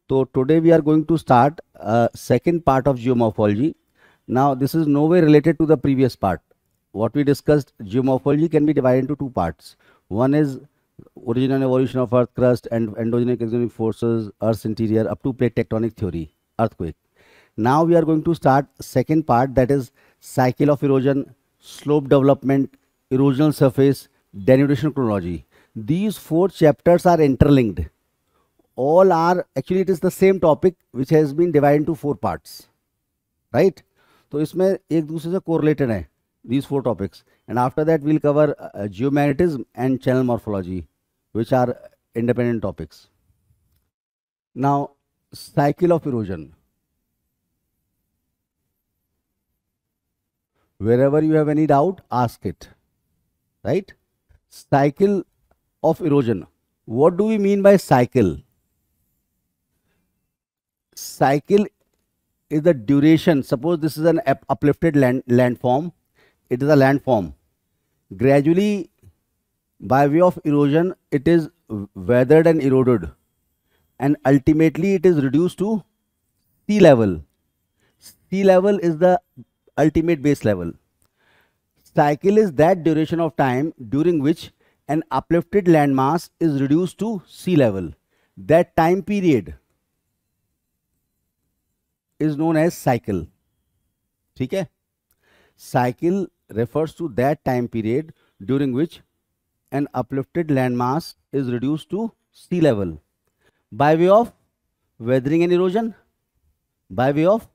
So today we are going to start second part of geomorphology. Now this is no way related to the previous part. What we discussed, geomorphology can be divided into two parts. One is origin and evolution of Earth crust and endogenic exogenic forces, Earth's interior up to plate tectonic theory, earthquake. Now we are going to start second part, that is cycle of erosion, slope development, erosional surface, denudation chronology. These four chapters are interlinked. All are actually, it is the same topic which has been divided into four parts, right? तो इसमें एक दूसरे से correlated है these four topics, and after that we'll cover geomagnetism and channel morphology, which are independent topics. Now, cycle of erosion. Wherever you have any doubt, ask it, right? Cycle of erosion. What do we mean by cycle? Cycle is the duration. Suppose this is an uplifted landform. It is a landform. Gradually, by way of erosion, it is weathered and eroded, and ultimately it is reduced to sea level. Sea level is the ultimate base level. Cycle is that duration of time during which an uplifted landmass is reduced to sea level. That time period is known as cycle. ठीक है? Cycle refers to that time period during which an uplifted landmass is reduced to sea level by way of weathering and erosion. By way of,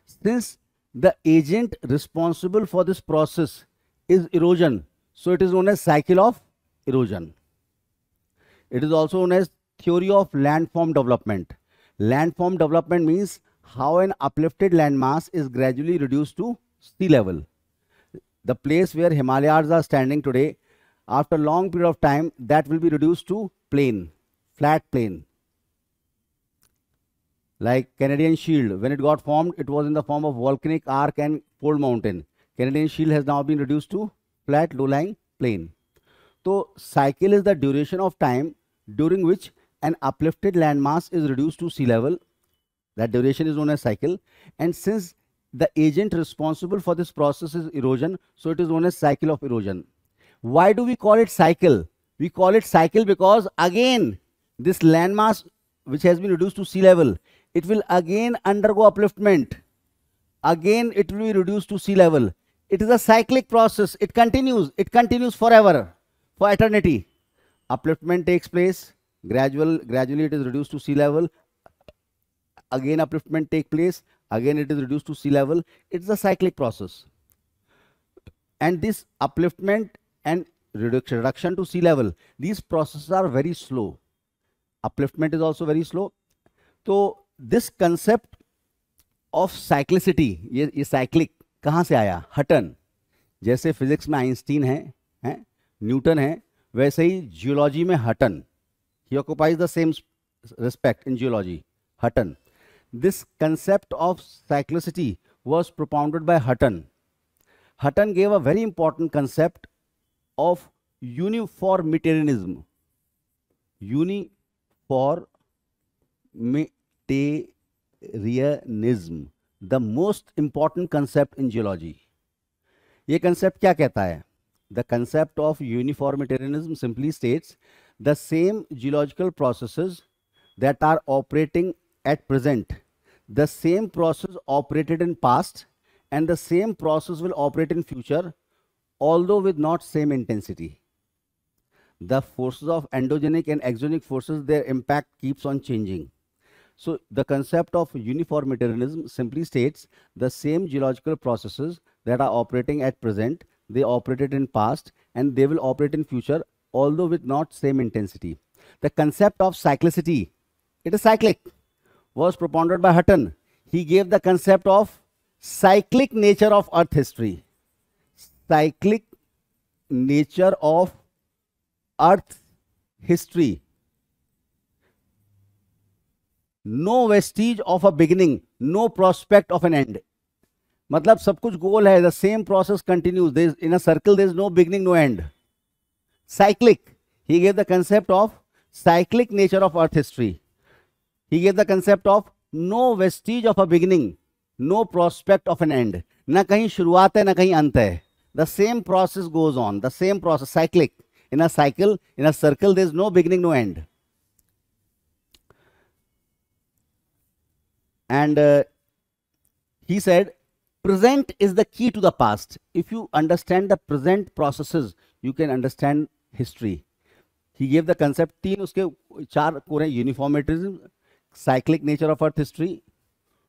since the agent responsible for this process is erosion, so it is known as cycle of erosion. It is also known as theory of landform development. Landform development means how an uplifted landmass is gradually reduced to sea level. The place where Himalayas are standing today, after a long period of time, that will be reduced to plain, flat plain. Like Canadian Shield, when it got formed, it was in the form of volcanic arc and fold mountain. Canadian Shield has now been reduced to flat, low-lying plain. So, cycle is the duration of time during which an uplifted landmass is reduced to sea level. That duration is known as cycle. And since the agent responsible for this process is erosion, so it is known as cycle of erosion. Why do we call it cycle? We call it cycle because again, this landmass which has been reduced to sea level, it will again undergo upliftment. Again, it will be reduced to sea level. It is a cyclic process. It continues forever, for eternity. Upliftment takes place. Gradually it is reduced to sea level. Again, upliftment takes place. Again, it is reduced to sea level. It's a cyclic process. And this upliftment and reduction to sea level, these processes are very slow. Upliftment is also very slow. So, this concept of cyclicity, ये cyclic कहाँ से आया? हटन. जैसे physics में Einstein है, Newton है, वैसे ही geology में हटन. He occupies the same respect in geology. Hutton. This concept of cyclicity was propounded by Hutton. Hutton gave a very important concept of uniformitarianism. Uniformitarianism, the most important concept in geology. ये concept क्या कहता है? The concept of uniformitarianism simply states the same geological processes that are operating at present, the same process operated in past, and the same process will operate in future, although with not same intensity. The forces of endogenic and exogenic forces, their impact keeps on changing. So the concept of uniformitarianism simply states the same geological processes that are operating at present, they operated in past, and they will operate in future, although with not same intensity. The concept of cyclicity, it is cyclic, was propounded by Hutton. He gave the concept of cyclic nature of Earth history. Cyclic nature of Earth history. No vestige of a beginning, no prospect of an end. मतलब सब कुछ गोल है. The same process continues. In a circle, there is no beginning, no end. Cyclic. He gave the concept of cyclic nature of Earth history. He gave the concept of no vestige of a beginning, no prospect of an end. ना कहीं शुरुआत है ना कहीं अंत है. The same process goes on. The same process, cyclic. In a cycle, in a circle, there is no beginning, no end. And he said, present is the key to the past. If you understand the present processes, you can understand history. He gave the concept, तीन उसके चार core हैं: uniformitarianism, cyclic nature of earth history,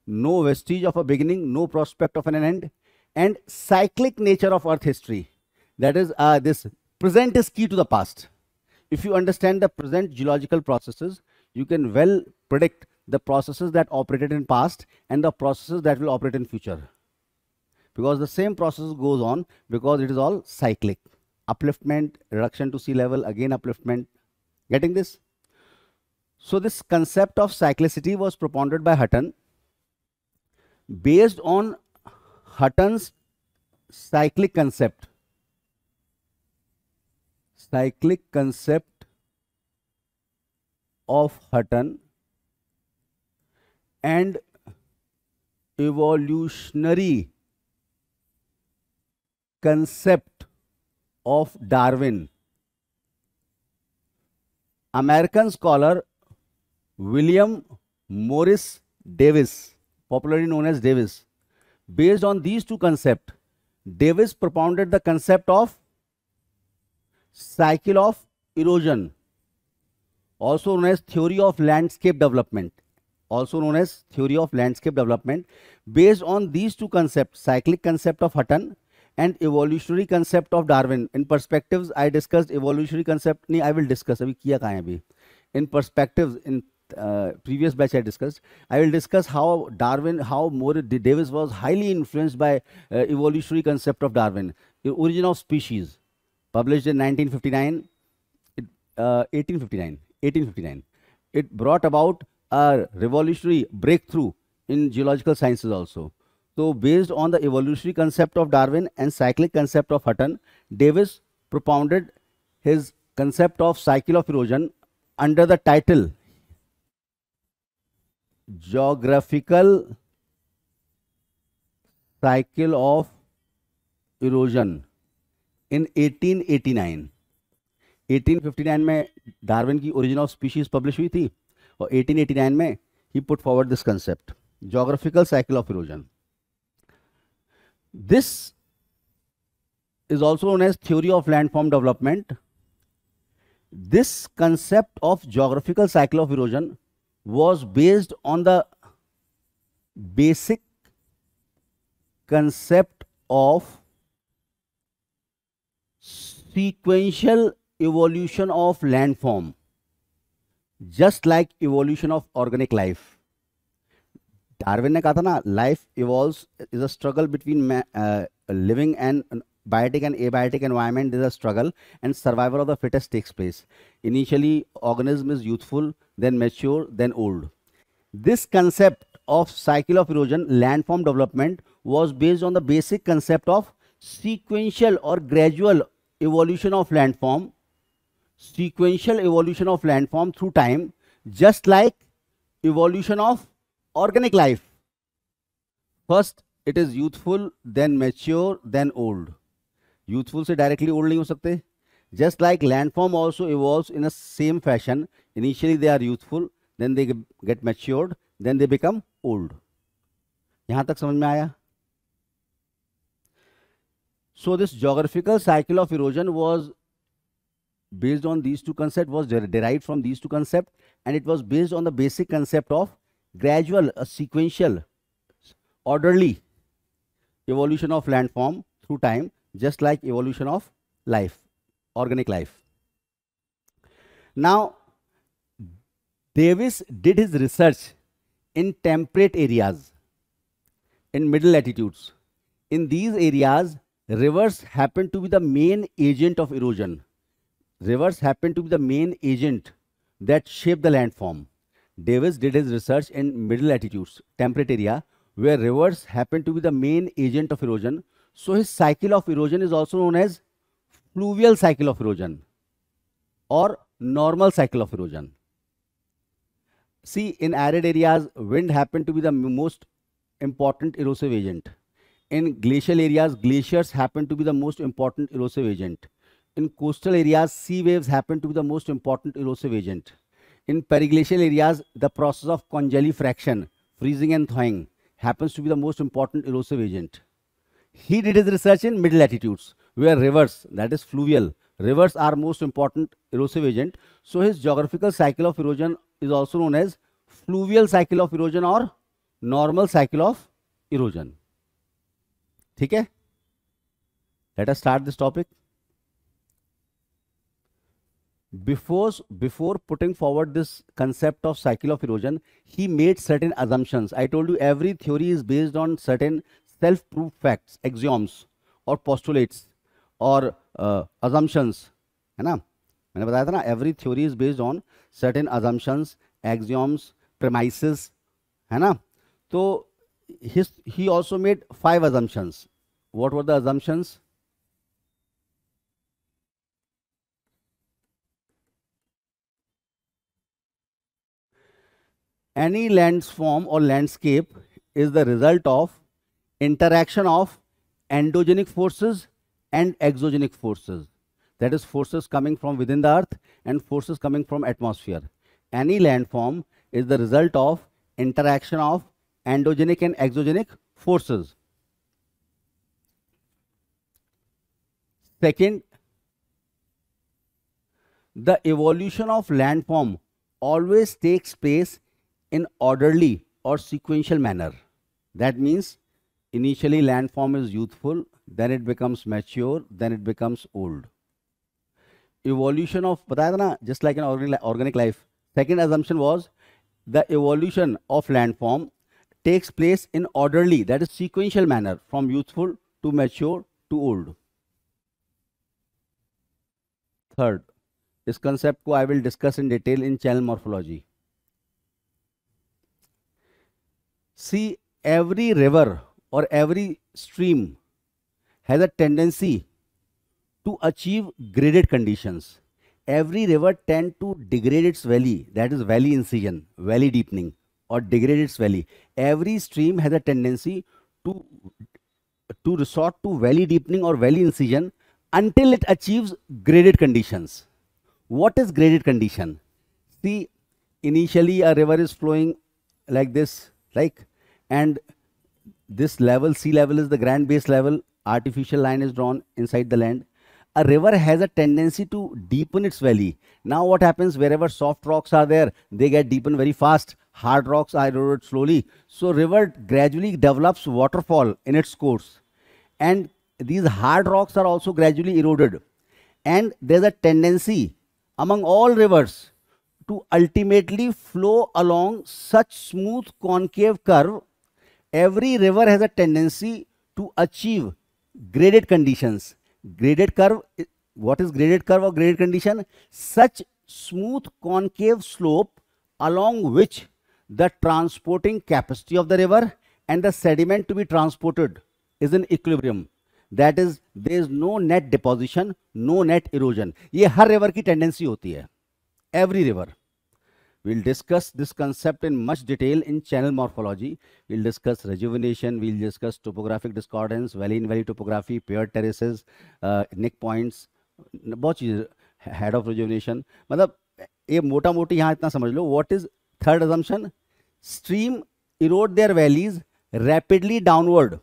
no vestige of a beginning, no prospect of an end, and cyclic nature of earth history. That is, this present is key to the past. If you understand the present geological processes, you can well predict the processes that operated in past and the processes that will operate in future. Because the same process goes on, because it is all cyclic. Upliftment, reduction to sea level, again upliftment. Getting this? So this concept of cyclicity was propounded by Hutton. Based on Hutton's cyclic concept of Hutton and evolutionary concept of Darwin, American scholar William Morris Davis, popularly known as Davis, based on these two concepts, Davis propounded the concept of cycle of erosion, also known as theory of landscape development. Based on these two concepts, cyclic concept of Hutton and evolutionary concept of Darwin. In perspectives, I discussed evolutionary concept. I will discuss. Abhi kiya kahan hai abhi? In perspectives, in previous batch I discussed. I will discuss how Davis was highly influenced by evolutionary concept of Darwin. The Origin of Species, published in 1859. It brought about a revolutionary breakthrough in geological sciences also. So based on the evolutionary concept of Darwin and cyclic concept of Hutton, Davis propounded his concept of cycle of erosion under the title Geographical Cycle of Erosion in 1889. 1859 में Darwin की origin of species publish हुई थी और 1889 में he put forward this concept, geographical cycle of erosion. This is also known as theory of landform development. This concept of geographical cycle of erosion was based on the basic concept of sequential evolution of landform, just like evolution of organic life. Darwin ने कहा था ना, life evolves is a struggle between living and biotic and abiotic environment. There is a struggle and survival of the fittest takes place. Initially, organism is youthful, then mature, then old. This concept of cycle of erosion, landform development, was based on the basic concept of sequential or gradual evolution of landform, through time, just like evolution of organic life. First it is youthful, then mature, then old. Youthful से directly old नहीं हो सकते. Just like landform also evolves in the same fashion. Initially they are youthful, then they get matured, then they become old. यहाँ तक समझ में आया? So this geographical cycle of erosion was based on these two concepts, was derived from these two concepts, and it was based on the basic concept of gradual, a sequential, orderly evolution of landform through time, just like evolution of life, organic life. Now, Davis did his research in temperate areas, in middle latitudes. In these areas, rivers happen to be the main agent of erosion. Rivers happen to be the main agent that shape the landform. Davis did his research in middle latitudes, temperate area, where rivers happen to be the main agent of erosion. So his cycle of erosion is also known as fluvial cycle of erosion or normal cycle of erosion. See, in arid areas, wind happen to be the most important erosive agent. In glacial areas, glaciers happen to be the most important erosive agent. In coastal areas, sea waves happen to be the most important erosive agent. In periglacial areas, the process of congelifraction, freezing and thawing, happens to be the most important erosive agent. He did his research in mid latitudes, where rivers, that is fluvial, rivers are most important erosive agent. So his geographical cycle of erosion is also known as fluvial cycle of erosion or normal cycle of erosion. ठीक है? Let us start this topic. Before putting forward this concept of cycle of erosion, he made certain assumptions. I told you every theory is based on certain self-proved facts, axioms or postulates or assumptions, है ना? मैंने बताया था ना, every theory is based on certain assumptions, axioms, premises, है ना? तो he also made 5 assumptions. What were the assumptions? Any landform or landscape is the result of interaction of endogenic forces and exogenic forces. That is, forces coming from within the earth and forces coming from atmosphere. Any landform is the result of interaction of endogenic and exogenic forces. Second, the evolution of landform always takes place in orderly or sequential manner. That means initially landform is youthful, then it becomes mature, then it becomes old. Evolution of, बताया था ना, just like an organic life. Second assumption was the evolution of landform takes place in orderly, that is sequential manner, from youthful to mature to old. Third, इस concept को I will discuss in detail in channel morphology. See, every river or every stream has a tendency to achieve graded conditions. Every river tends to degrade its valley, that is valley incision, valley deepening, or degrade its valley. Every stream has a tendency to resort to valley deepening or valley incision until it achieves graded conditions. What is graded condition? See, initially a river is flowing like this, and this level, sea level, is the grand base level. Artificial line is drawn inside the land. A river has a tendency to deepen its valley. Now what happens, wherever soft rocks are there, they get deepened very fast. Hard rocks are eroded slowly. So river gradually develops waterfall in its course. And these hard rocks are also gradually eroded. And there's a tendency among all rivers to ultimately flow along such smooth concave curve. Every river has a tendency to achieve graded conditions. Graded curve, what is graded curve or graded condition? Such smooth concave slope along which the transporting capacity of the river and the sediment to be transported is in equilibrium. That is, there is no net deposition, no net erosion. ये हर river की tendency होती है. Every river. We'll discuss this concept in much detail in channel morphology. We'll discuss rejuvenation, we'll discuss topographic discordance, valley-in-valley topography, paired terraces, neck points, बहुत चीज़, head of rejuvenation. मतलब ये मोटा मोटी यहाँ इतना समझ लो. What is third assumption? Stream erode their valleys rapidly downward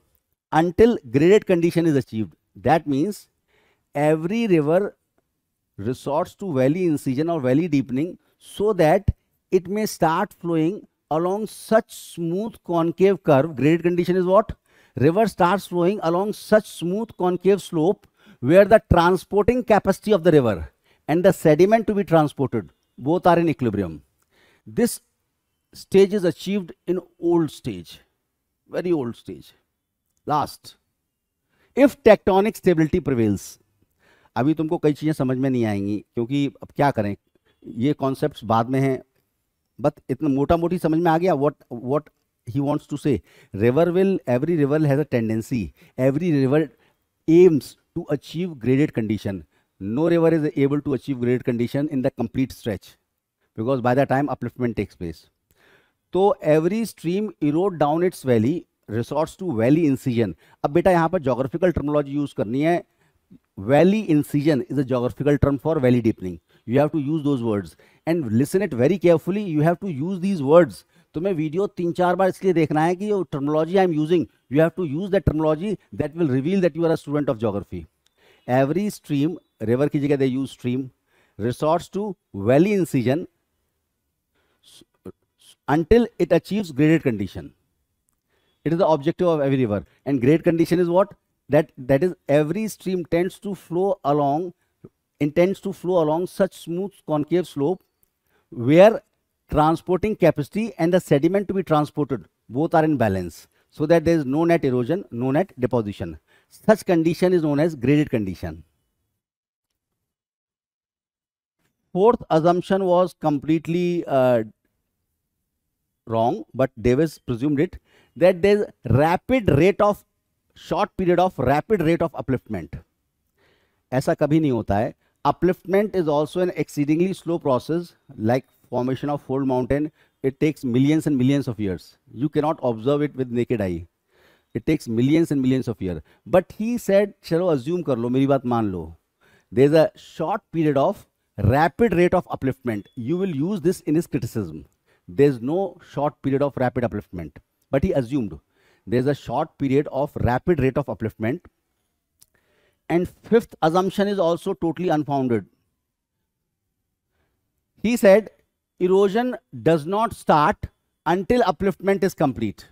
until graded condition is achieved. That means every river resorts to valley incision or valley deepening so that it may start flowing along such smooth concave curve. Graded condition is what? River starts flowing along such smooth concave slope where the transporting capacity of the river and the sediment to be transported both are in equilibrium. This stage is achieved in old stage, very old stage. Last, if tectonic stability prevails. अभी तुमको कई चीजें समझ में नहीं आएंगी क्योंकि अब क्या करें, ये कॉन्सेप्ट्स बाद में हैं, बट इतना मोटा मोटी समझ में आ गया what he wants to say. Every river has a tendency, every river aims to achieve graded condition. No river is able to achieve graded condition in the complete stretch because by the time upliftment takes place. तो every stream erode down its valley resorts to valley incision. अब बेटा यहाँ पर geographical terminology use करनी है. Valley incision is a geographical term for valley deepening. You have to use those words and listen it very carefully. You have to use these words. तुम्हें video 3-4 बार इसलिए देखना है कि terminology I am using, you have to use that terminology that will reveal that you are a student of geography. Every stream, river की जगह they use stream, resorts to valley incision until it achieves graded condition. It is the objective of every river. And grade condition is what? That is every stream intends to flow along such smooth concave slope where transporting capacity and the sediment to be transported both are in balance, so that there is no net erosion, no net deposition. Such condition is known as graded condition. Fourth assumption was completely wrong, but Davis presumed it, that there is short period of rapid rate of upliftment. ऐसा कभी नहीं होता है. Upliftment is also an exceedingly slow process, like formation of fold mountain. It takes millions and millions of years. You cannot observe it with naked eye. It takes millions and millions of years. But he said, चलो assume कर लो, मेरी बात मान लो. There is a short period of rapid rate of upliftment. You will use this in his criticism. There is no short period of rapid upliftment, but he assumed there is a short period of rapid rate of upliftment. And fifth assumption is also totally unfounded. He said erosion does not start until upliftment is complete.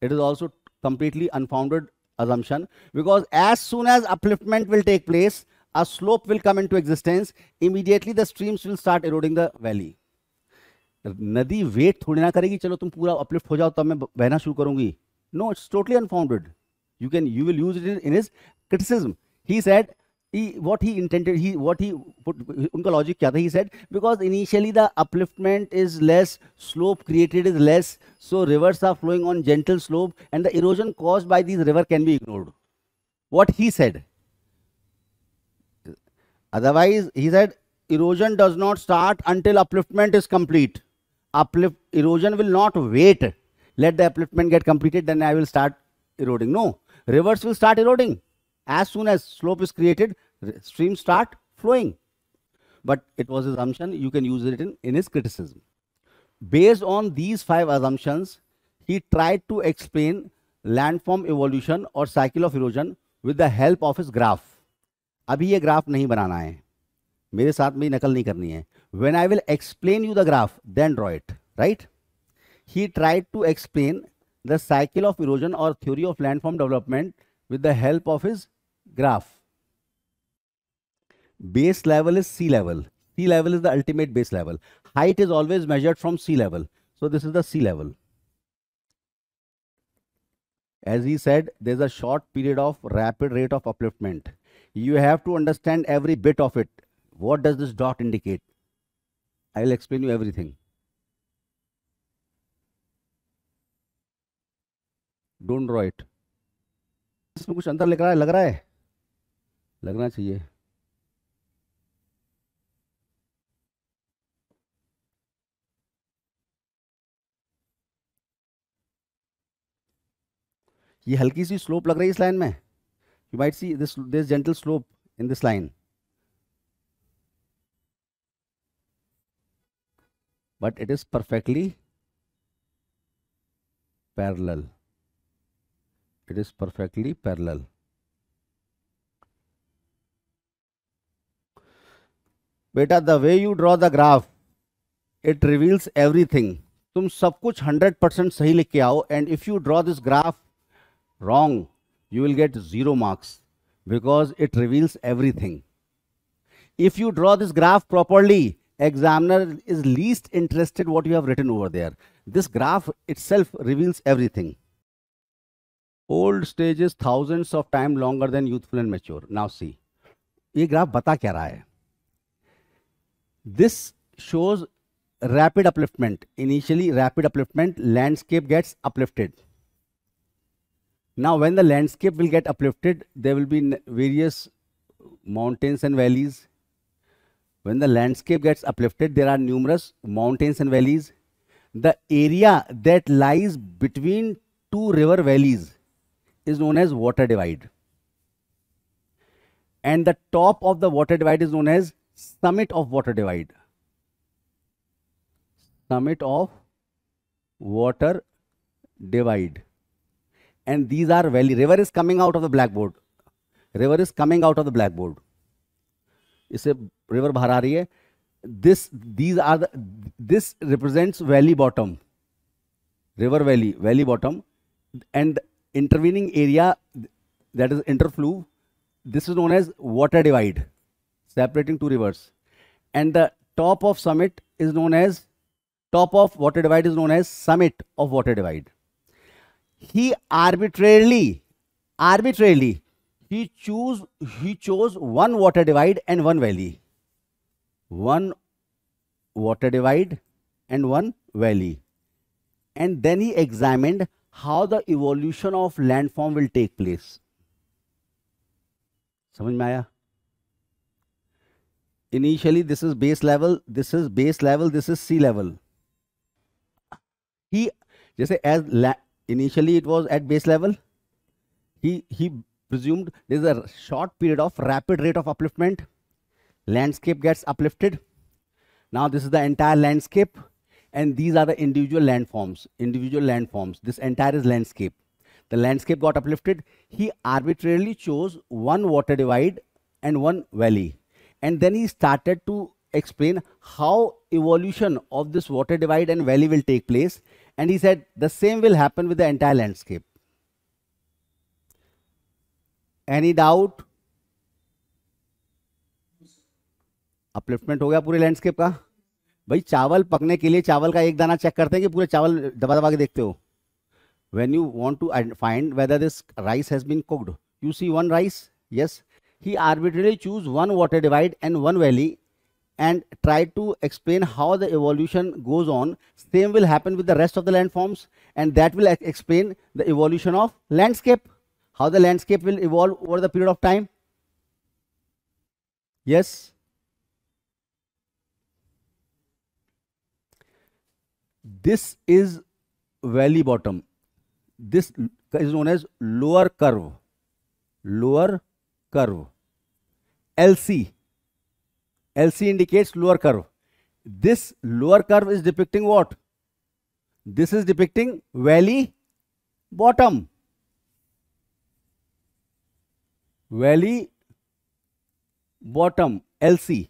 It is also completely unfounded assumption, because as soon as upliftment will take place, a slope will come into existence. Immediately the streams will start eroding the valley. नदी wait थोड़ी ना करेगी, चलो तुम पूरा uplift हो जाओ तब मैं बहना शुरू करूंगी. No, it's totally unfounded. You will use it in his criticism. He said what he intended, what he put, उनका logic क्या था? He said because initially the upliftment is less, slope created is less, so rivers are flowing on gentle slope and the erosion caused by these river can be ignored. What he said. Otherwise, he said erosion does not start until upliftment is complete. Erosion will not wait. Let the upliftment get completed, then I will start eroding. No, rivers will start eroding. As soon as slope is created, streams start flowing. But it was his assumption. You can use it in his criticism. Based on these 5 assumptions, he tried to explain landform evolution or cycle of erosion with the help of his graph. अभी ये graph नहीं बनाना है, मेरे साथ में नकल नहीं करनी है. When I will explain you the graph, then draw it, right? He tried to explain the cycle of erosion or theory of landform development with the help of his graph. Base level is sea level. Sea level is the ultimate base level. Height is always measured from sea level. So this is the sea level. As he said, there's a short period of rapid rate of upliftment. You have to understand every bit of it. What does this dot indicate? I will explain you everything. Don't draw it. इसमें कुछ अंतर लग रहा है, लगना चाहिए. ये हल्की सी स्लोप लग रही है इस लाइन में. You might see this gentle slope in this line. But it is perfectly parallel. It is perfectly parallel. Beta, the way you draw the graph, it reveals everything. तुम सब कुछ 100% सही लिख के आओ, and if you draw this graph wrong, you will get 0 marks because it reveals everything. If you draw this graph properly, examiner is least interested what you have written over there. This graph itself reveals everything. Old stage is thousands of times longer than youthful and mature. Now see, ये graph बता क्या रहा है? This shows rapid upliftment. Initially rapid upliftment, landscape gets uplifted. Now when the landscape will get uplifted, there will be various mountains and valleys. When the landscape gets uplifted, there are numerous mountains and valleys. the area that lies between two river valleys is known as water divide, and the top of the water divide is known as summit of water divide. Summit of water divide. And these are valley. River is coming out of the blackboard. River is coming out of the blackboard. इससे river बाहर आ रही है. This represents valley bottom. River valley, valley bottom, and the intervening area, that is interflow. This is known as water divide, separating two rivers. And the top of summit is known as, top of water divide is known as summit of water divide. He arbitrarily, he chose one water divide and one valley. One water divide and one valley. And then he examined how the evolution of landform will take place. समझ में आया? Initially this is base level, this is base level, this is sea level. He, जैसे initially it was at base level, he presumed there is a short period of rapid rate of upliftment. Landscape gets uplifted. Now this is the entire landscape, and these are the individual landforms. This entire is landscape. The landscape got uplifted. He arbitrarily chose one water divide and one valley. And then he started to explain how evolution of this water divide and valley will take place. And he said the same will happen with the entire landscape. Any doubt? Upliftment हो गया पूरे landscape का. भाई चावल पकने के लिए चावल का एक दाना चेक करते हैं कि पूरे चावल दबा दबा के देखते हो. When you want to find whether this rice has been cooked, you see one rice. Yes, he arbitrarily choose one water divide and one valley and try to explain how the evolution goes on. Same will happen with the rest of the landforms, and that will explain the evolution of landscape, how the landscape will evolve over the period of time. Yes. This is valley bottom. This is known as lower curve. Lower curve. LC. LC indicates lower curve. This lower curve is depicting what? This is depicting valley bottom. Valley bottom, LC.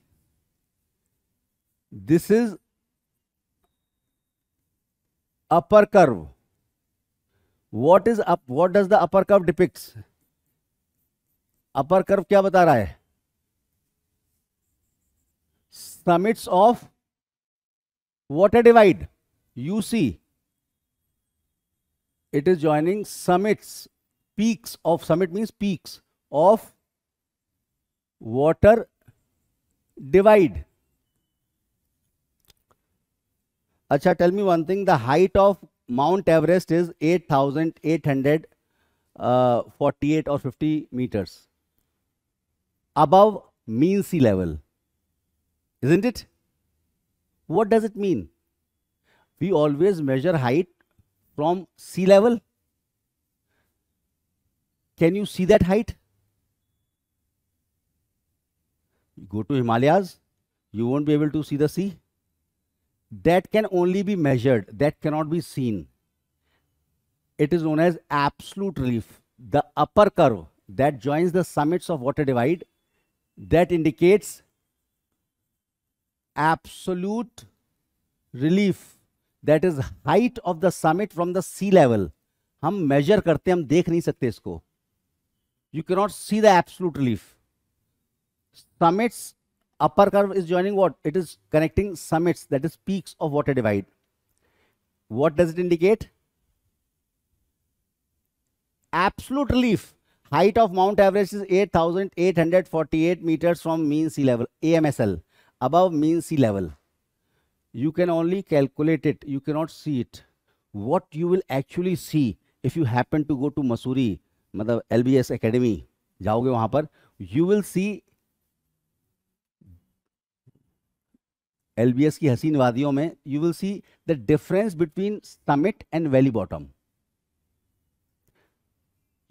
This is upper curve. What is up? What does the upper curve depicts? Upper curve क्या बता रहा है? Summits of water divide. You see, it is joining summits, peaks of, summit means peaks of water divide. Acha, tell me one thing. The height of Mount Everest is 8,848 or 50 meters above mean sea level, isn't it? What does it mean? We always measure height from sea level. Can you see that height? You go to Himalayas, you won't be able to see the sea. That can only be measured, that cannot be seen. It is known as absolute relief. The upper curve that joins the summits of water divide, that indicates absolute relief. That is height of the summit from the sea level. हम measure करते हैं, हम देख नहीं सकते इसको. You cannot see the absolute relief. Summits, upper curve is joining what? It is connecting summits, that is peaks of water divide. What does it indicate? Absolute relief. Height of Mount Everest is 8,848 meters from mean sea level, AMSL, above mean sea level. You can only calculate it, you cannot see it. What you will actually see if you happen to go to Mussoorie, मतलब LBS Academy, जाओगे वहां पर, you will see LBS की हसीन वादियों में you will see the difference between summit and valley bottom.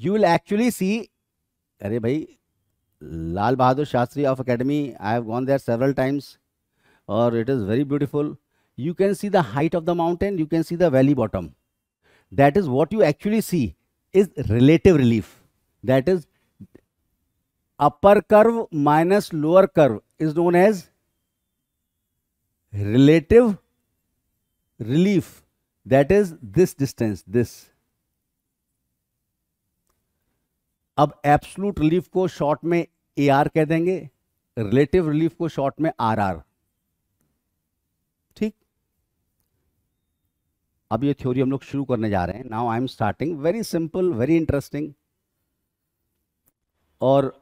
You will actually see, अरे भाई, Lal Bahadur Shastri of academy, I have gone there several times, or it is very beautiful. You can see the height of the mountain, you can see the valley bottom. That is what you actually see is relative relief. That is upper curve minus lower curve is known as relative relief. That is this distance, this. अब absolute relief को short में AR कह देंगे, relative relief को short में RR. ठीक. अब ये थ्योरी हम लोग शुरू करने जा रहे हैं. Now I am starting very simple, very interesting. और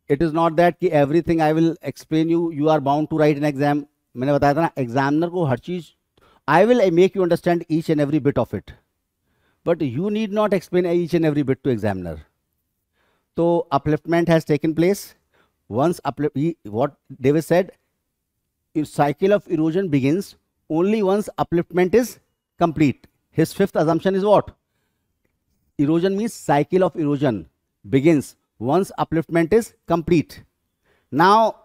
इट इज नॉट दैट कि everything I will explain you are bound to write an exam. मैंने बताया था ना, एग्जामिनर को हर चीज, I will make you understand each and every bit of it, but you need not explain each and every bit to examiner. तो upliftment has taken place. Once what Davis said, if cycle of erosion begins only once upliftment is complete. His fifth assumption is what? Erosion means cycle of erosion begins once upliftment is complete. Now,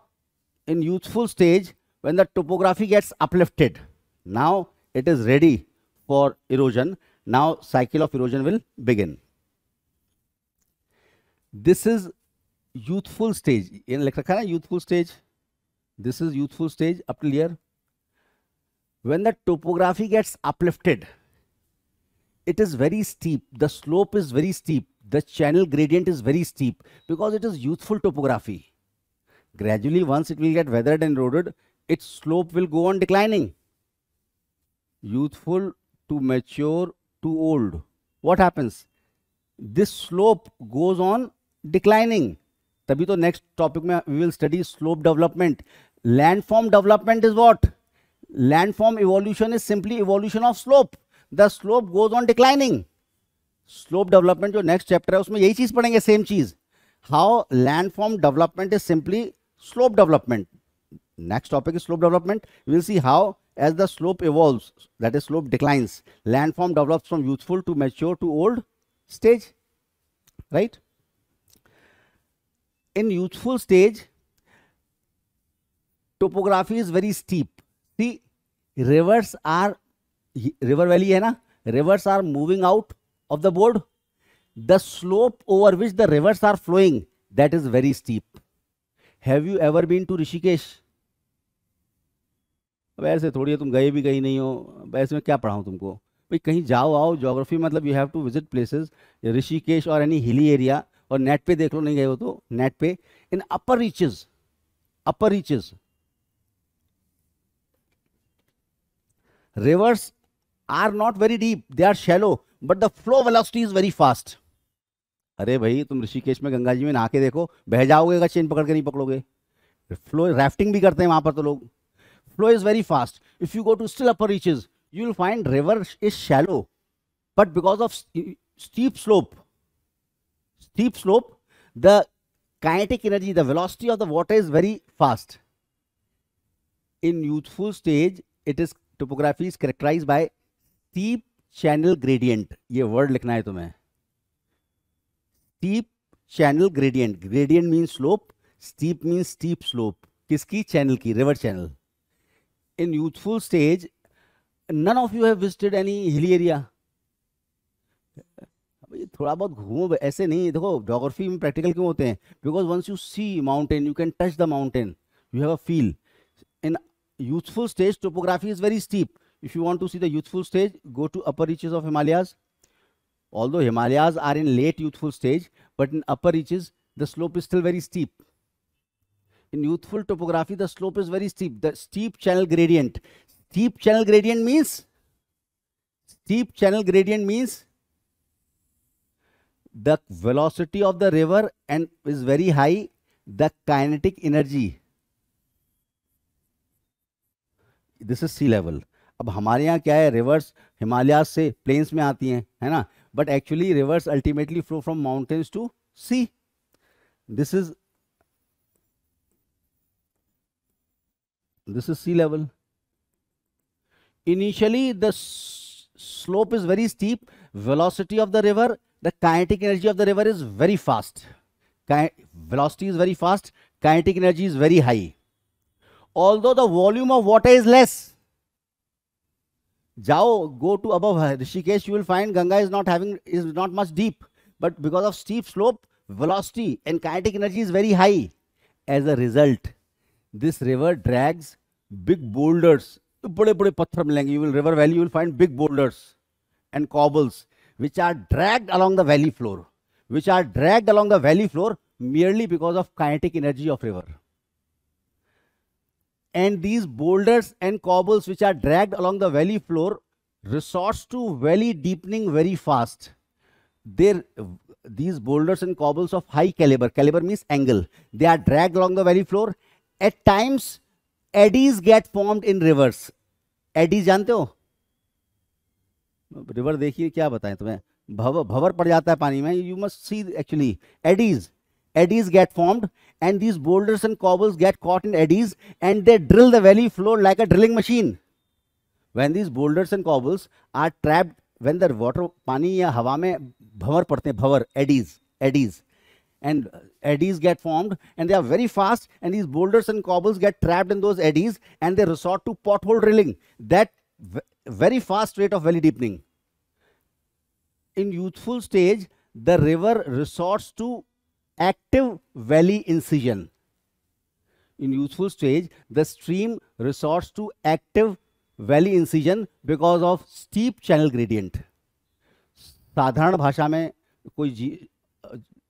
in youthful stage, when the topography gets uplifted, now it is ready for erosion. Now, cycle of erosion will begin. This is youthful stage. ये लिख रखा है ना, youthful stage. This is youthful stage up till here. When the topography gets uplifted, it is very steep. The slope is very steep. The channel gradient is very steep because it is youthful topography. Gradually, once it will get weathered and eroded, its slope will go on declining. Youthful to mature to old. What happens? This slope goes on declining. तभी तो next topic में we will study slope development. Landform development is what? Landform evolution is simply evolution of slope. The slope goes on declining. Slope development जो next chapter है उसमें यही चीज पढ़ेंगे, same चीज. How landform development is simply slope development. Next topic is slope development. We will see how as the slope evolves, that is slope declines, landform develops from youthful to mature to old stage, right? In youthful stage, topography is very steep. See, rivers are, river valley hai na, rivers are moving out of the board. The slope over which the rivers are flowing, that is very steep. Have you ever been to Rishikesh? अब ऐसे थोड़ी है, तुम गए भी कहीं नहीं हो, ऐसे में क्या पढ़ाऊं तुमको भाई. कहीं जाओ आओ, ज्योग्राफी मतलब you have to visit places. Rishikesh और एनी हिली एरिया, और नेट पे देख लो, नहीं गए हो तो नेट पे. इन अपर reaches rivers are not very deep, they are shallow, but the flow velocity is very fast. अरे भाई, तुम ऋषिकेश में गंगा जी में नहा के देखो, बह जाओगे अगर चेन पकड़ के नहीं पकड़ोगे. फ्लो, राफ्टिंग भी करते हैं वहां पर तो लोग. Flow is very fast. If you go to still upper reaches, you will find river is shallow, but because of steep slope, the kinetic energy, the velocity of the water is very fast. In youthful stage, topography is characterized by steep channel gradient. ये word लिखना है तुम्हें. Steep channel gradient. Gradient means slope. Steep means steep slope. किसकी? channel की, river channel. In youthful stage, none of you have visited any hilly area. थोड़ा बहुत घूमो, ऐसे नहीं. देखो, ज्योग्राफी में प्रैक्टिकल क्यों होते हैं? Because once you see mountain, you can touch the mountain, you have a feel. In youthful stage, topography is very steep. If you want to see the youthful stage, go to upper reaches of Himalayas. Although Himalayas are in late youthful stage, but in upper reaches, the slope is still very steep. In youthful topography, the slope is very steep. The steep channel gradient. Steep channel gradient means the velocity of the river and is very high. The kinetic energy. This is sea level. अब हमारे यहाँ क्या है, reverse Himalaya से planes में आती हैं, है ना, but actually rivers ultimately flow from mountains to sea. This is sea level. Initially, the slope is very steep. Velocity of the river, the kinetic energy of the river is very fast. Velocity is very fast. Kinetic energy is very high. Although the volume of water is less. Go to above Rishikesh, you will find Ganga is not much deep. But because of steep slope, velocity and kinetic energy is very high. As a result, this river drags big boulders. You will river valley, you will find big boulders and cobbles which are dragged along the valley floor. Merely because of kinetic energy of river. And these boulders and cobbles which are dragged along the valley floor resorts to valley deepening very fast. These boulders and cobbles of high caliber means angle, they are dragged along the valley floor. At times, eddies get formed in rivers. Eddies जानते हो? River देखिए क्या बताएं तुम्हें, भंवर पड़ जाता है पानी में. You must see actually eddies get formed, and these boulders and cobbles get caught in eddies, and they drill the valley floor like a drilling machine. When these boulders and cobbles are trapped, when the water, पानी या हवा में भंवर पड़ते हैं, भंवर, eddies, and eddies get formed, and they are very fast, and these boulders and cobbles get trapped in those eddies, and they resort to pothole drilling, that very fast rate of valley deepening. In youthful stage, the river resorts to active valley incision. In youthful stage, the stream resorts to active valley incision because of steep channel gradient. साधारण भाषा में कोई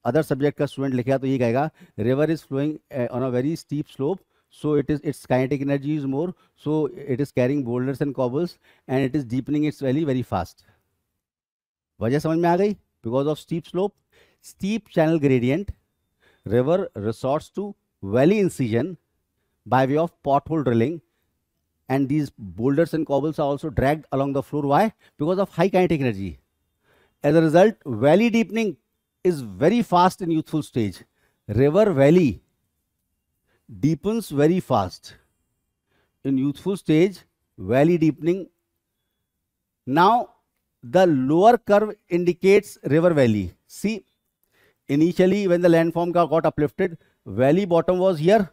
other subject का student लिखेगा तो ये कहेगा river is flowing on a very steep slope, so its kinetic energy is more, so it is carrying boulders and cobbles, and it is deepening its valley very fast. वजह समझ में आ गई? Because of steep slope, steep channel gradient, river resorts to valley incision by way of pothole drilling, and these boulders and cobbles are also dragged along the floor. Why? Because of high kinetic energy. As a result, valley deepening is very fast in youthful stage. River valley deepens very fast. In youthful stage, valley deepening. Now, the lower curve indicates river valley. See, initially when the landform got uplifted, valley bottom was here.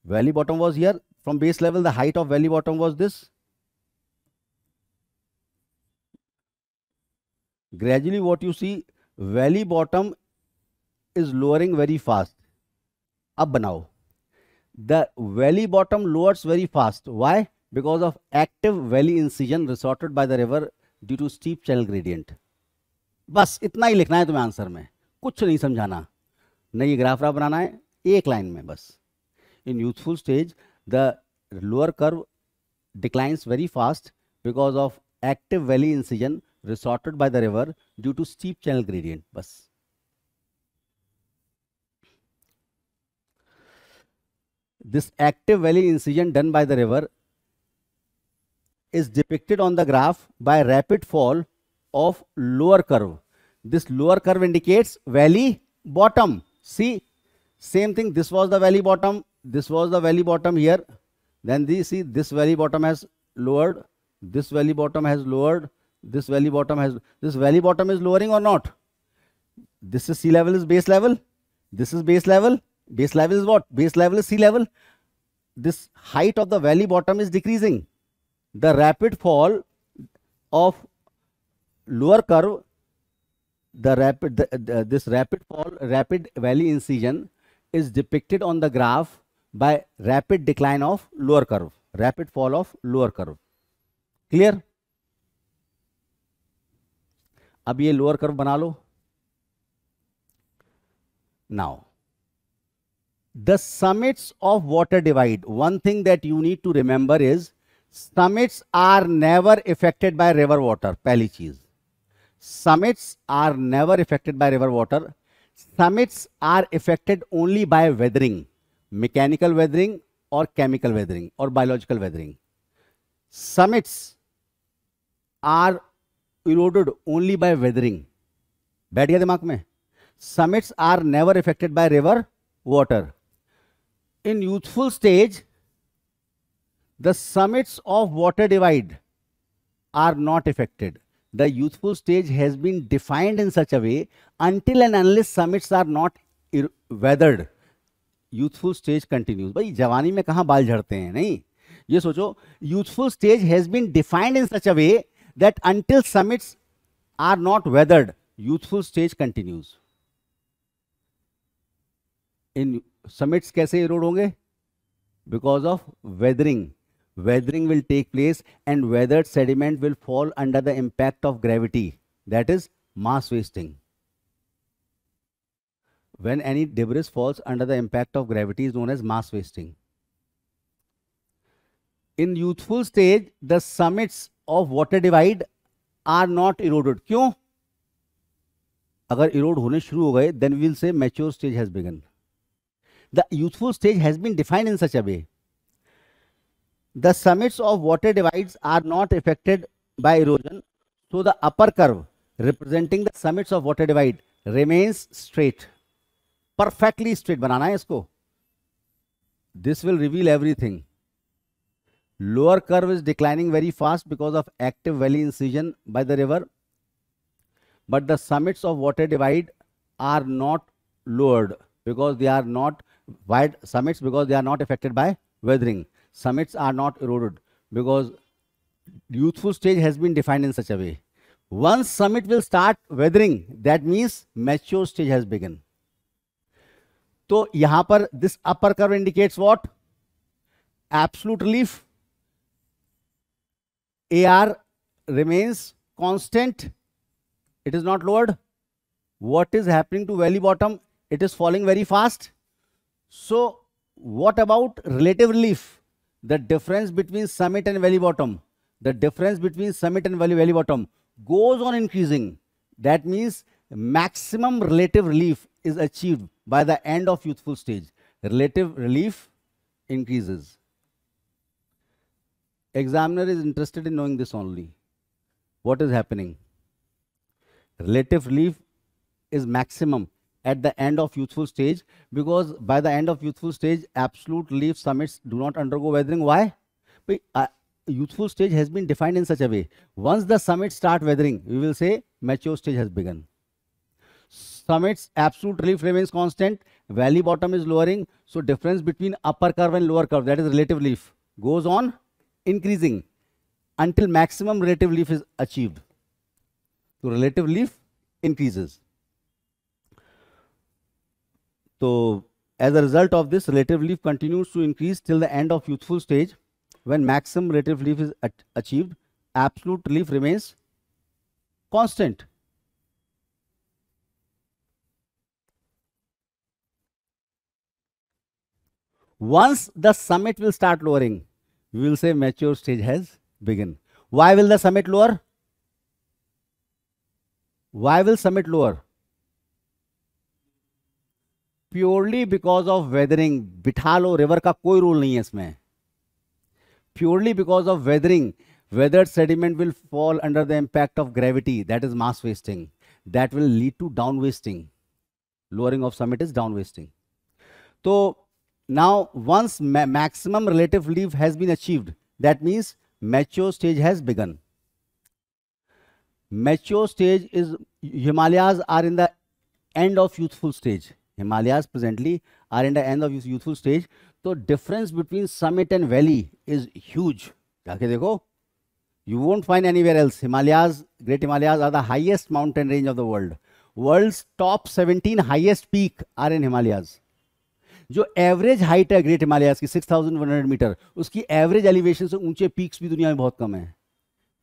Valley bottom was here. From base level, the height of valley bottom was this. Gradually, what you see, valley bottom is lowering very fast. Ab banao. The valley bottom lowers very fast. Why? Because of active valley incision resorted by the river due to steep channel gradient. बस इतना ही लिखना है तुम्हें answer में, कुछ नहीं समझाना, नहीं ग्राफ बनाना है, एक लाइन में बस. In youthful stage, the lower curve declines very fast because of active valley incision resorted by the river due to steep channel gradient. बस. This active valley incision done by the river is depicted on the graph by rapid fall of lower curve. This lower curve indicates valley bottom. See, same thing. This was the valley bottom. This was the valley bottom here. Then see, this valley bottom has lowered. This valley bottom has lowered. This valley bottom is lowering or not? This is sea level, is base level. This is base level. Base level is what? Base level is sea level. This height of the valley bottom is decreasing. The rapid fall of lower curve, this rapid valley incision is depicted on the graph by rapid decline of lower curve, rapid fall of lower curve. Clear? अब ये lower curve बना लो. Now, the summits of water divide. One thing that you need to remember is summits are never affected by river water. पहली चीज, summits are never affected by river water. Summits are affected only by weathering, mechanical weathering or chemical weathering or biological weathering. Summits are eroded only by weathering. बैठ गया दिमाग में? Summits are never affected by river water. In youthful stage, The summits of water divide are not affected. The youthful stage has been defined in such a way until and unless summits are not weathered. Youthful stage continues. भाई जवानी में कहाँ बाल झड़ते हैं? नहीं, ये सोचो, youthful stage has been defined in such a way that until summits are not weathered, youthful stage continues. In summits कैसे erode होंगे? Because of weathering. Weathering will take place and weathered sediment will fall under the impact of gravity. That is mass wasting. When any debris falls under the impact of gravity is known as mass wasting. In youthful stage, the summits of water divide are not eroded. क्यों? अगर erode होने शुरू हो गए, then we will say mature stage has begun. The youthful stage has been defined in such a way. The summits of water divides are not affected by erosion, so the upper curve representing the summits of water divide remains straight. Perfectly straight बनाना है इसको. This will reveal everything. Lower curve is declining very fast because of active valley incision by the river, but the summits of water divide are not lowered because they are not wide summits, because they are not affected by weathering. Summits are not eroded because youthful stage has been defined in such a way. Once summit will start weathering, that means mature stage has begun. तो यहां पर this upper curve indicates what? Absolute relief. AR remains constant. It is not lowered. What is happening to valley bottom? It is falling very fast. So what about relative relief? The difference between summit and valley bottom, the difference between summit and valley bottom goes on increasing. That means maximum relative relief is achieved by the end of youthful stage. Relative relief increases. Examiner is interested in knowing this only. What is happening? Relative relief is maximum at the end of youthful stage, because by the end of youthful stage, absolute relief summits do not undergo weathering. Why? Youthful stage has been defined in such a way. Once the summits start weathering, we will say mature stage has begun. Summits absolute relief remains constant, valley bottom is lowering, so difference between upper curve and lower curve, that is relative relief, goes on increasing until maximum relative relief is achieved. So relative relief increases. So as a result of this, relative relief continues to increase till the end of youthful stage. When maximum relative relief is achieved, absolute relief remains constant. Once the summit will start lowering, we will say mature stage has begun. Why will the summit lower? Why will summit lower? Purely because of weathering. बिठा लो, river का कोई rule नहीं है इसमें. Purely because of weathering, weathered sediment will fall under the impact of gravity, that is mass wasting. That will lead to down wasting. Lowering of summit is down wasting. So now once maximum relative relief has been achieved, that means mature stage has begun. Mature stage is, Himalayas are in the end of youthful stage. Himalayas presently are in the end of youthful stage. So difference between summit and valley is huge. जाके देखो, you won't find anywhere else. Himalayas, Great Himalayas are the highest mountain range of the world. World's top 17 highest peak are in Himalayas. जो average height है great Himalayas की 6100 metre, उसकी average elevation से ऊंचे peaks भी दुनिया में बहुत कम है.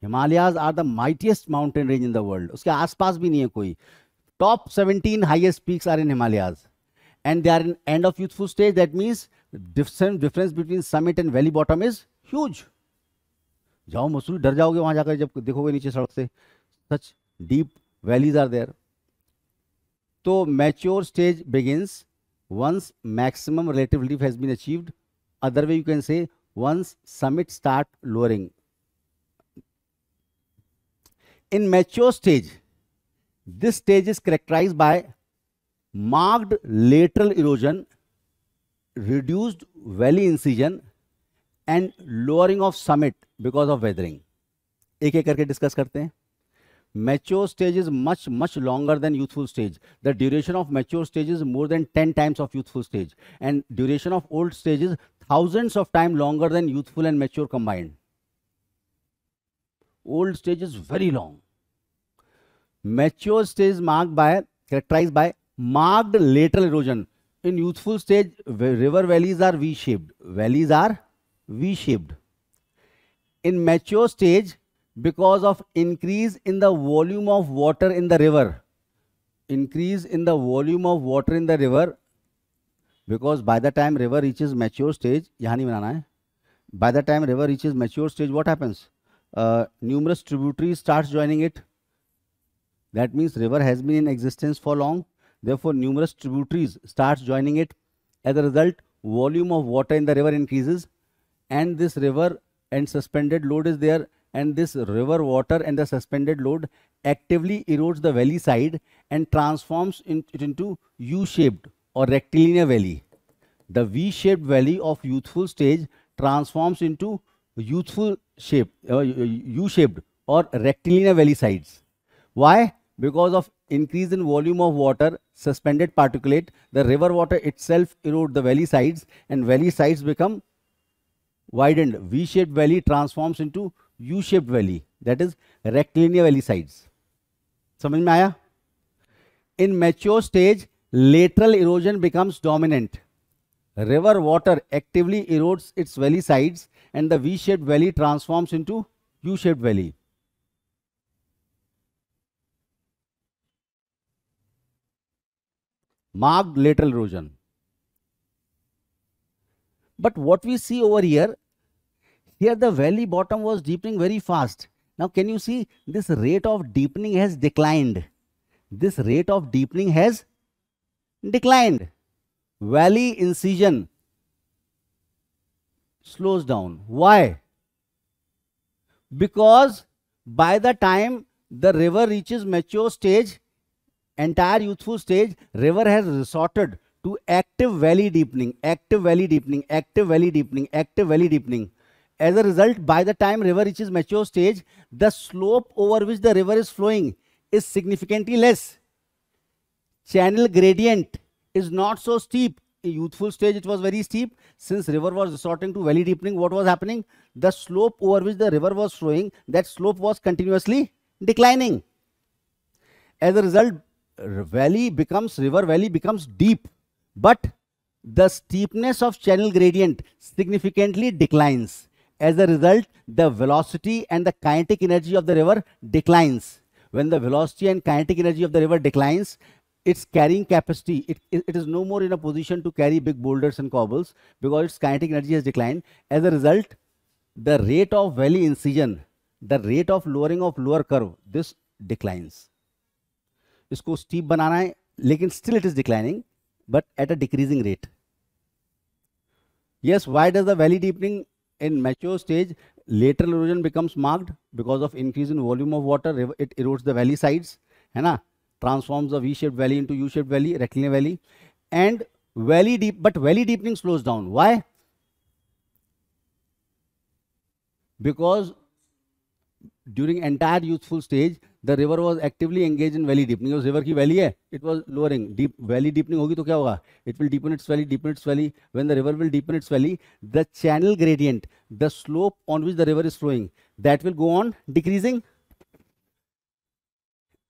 Himalayas are the mightiest mountain range in the world. उसके आसपास भी नहीं है कोई. Top 17 highest peaks are in Himalayas, and they are in end of youthful stage. That means difference between summit and valley bottom is huge. जाओ मसूरी, डर जाओगे वहां जाकर जब देखोगे नीचे सड़क से. Such deep valleys are there. So mature stage begins once maximum relative relief has been achieved. Other way you can say once summit start lowering. In mature stage, this stage is characterized by marked lateral erosion, reduced valley incision, and lowering of summit because of weathering. एक एक करके discuss करते हैं. Mature stage is much longer than youthful stage. The duration of mature stage is more than 10 times of youthful stage, and duration of old stage is thousands of times longer than youthful and mature combined. Old stage is very long. Mature stage is characterized by marked lateral erosion. In youthful stage, river valleys are V-shaped. Valleys are V-shaped. In mature stage, because of increase in the volume of water in the river, increase in the volume of water in the river, because by the time river reaches mature stage, यहाँ नहीं बनाना है, by the time river reaches mature stage, what happens? Numerous tributaries starts joining it. That means river has been in existence for long. Therefore, numerous tributaries starts joining it. As a result, volume of water in the river increases, and this river and suspended load is there, and this river water and the suspended load actively erodes the valley side and transforms it into U-shaped or rectilinear valley. The V-shaped valley of youthful stage transforms into youthful shape, U-shaped or rectilinear valley sides. Why? Because of increase in volume of water, suspended particulate, the river water itself erode the valley sides, and valley sides become widened. V-shaped valley transforms into U-shaped valley, that is rectilinear valley sides. समझ में आया? In mature stage, lateral erosion becomes dominant. River water actively erodes its valley sides, and the V-shaped valley transforms into U-shaped valley. Marked lateral erosion. But what we see over here, the valley bottom was deepening very fast. Now can you see this rate of deepening has declined? This rate of deepening has declined. Valley incision slows down. Why? Because by the time the river reaches mature stage, entire youthful stage, river has resorted to active valley deepening, active valley deepening, active valley deepening, active valley deepening. As a result, by the time river reaches mature stage, the slope over which the river is flowing is significantly less. Channel gradient is not so steep. In youthful stage, it was very steep. Since river was resorting to valley deepening, what was happening? The slope over which the river was flowing, that slope was continuously declining. As a result, river valley becomes deep, but the steepness of channel gradient significantly declines. As a result, the velocity and the kinetic energy of the river declines. When the velocity and kinetic energy of the river declines, its carrying capacity, it is no more in a position to carry big boulders and cobbles because its kinetic energy has declined. As a result, the rate of valley incision, the rate of lowering of lower curve, this declines. इसको steep बनाना है, लेकिन still it is declining, but at a decreasing rate. Yes, why does the valley deepening in mature stage, lateral erosion becomes marked? Because of increase in volume of water, it erodes the valley sides, है ना? Transforms the V-shaped valley into U-shaped valley, rectilinear valley, and valley deepening slows down. Why? Because during entire youthful stage, the river was actively engaged in valley deepening. उस river की valley है, it was lowering. Valley deepening होगी तो क्या होगा? It will deepen its valley, deepen its valley. When the river will deepen its valley, the channel gradient, the slope on which the river is flowing, that will go on decreasing.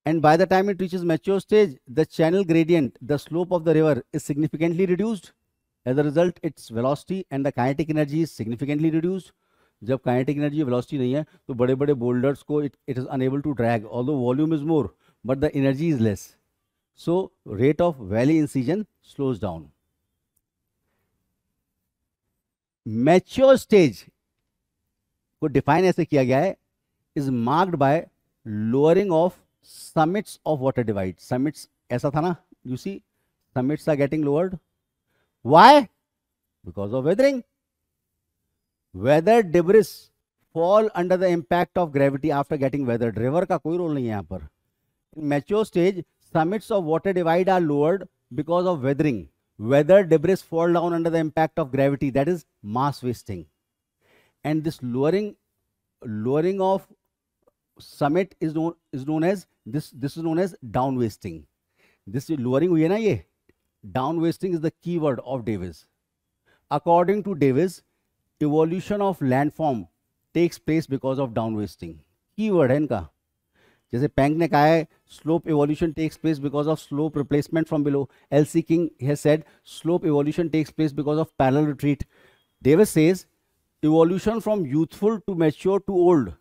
And by the time it reaches mature stage, the channel gradient, the slope of the river is significantly reduced. As a result, its velocity and the kinetic energy is significantly reduced. जब kinetic energy velocity नहीं है तो बड़े बड़े boulders को it is unable to drag, although volume is more, but the energy is less. So rate of valley incision slows down. Mature stage को define ऐसे किया गया है, is marked by lowering of summits of water divide. Summits ऐसा था ना, you see summits are getting lowered. Why? Because of weathering. Weather debris fall under the impact of gravity after getting weathered. River का कोई role नहीं है यहाँ पर. In mature stage, summits of water divide are lowered because of weathering. Weather debris fall down under the impact of gravity, that is mass wasting. and this lowering of summit is known as this is known as down wasting. This lowering हुई है ना, ये down wasting is the keyword of Davis. According to Davis, evolution of landform takes place because of down wasting. Keyword है इनका. जैसे पैंक ने कहा है slope evolution takes place because of slope replacement from below. L.C. King has said slope evolution takes place because of parallel retreat. Davis says evolution from youthful to mature to old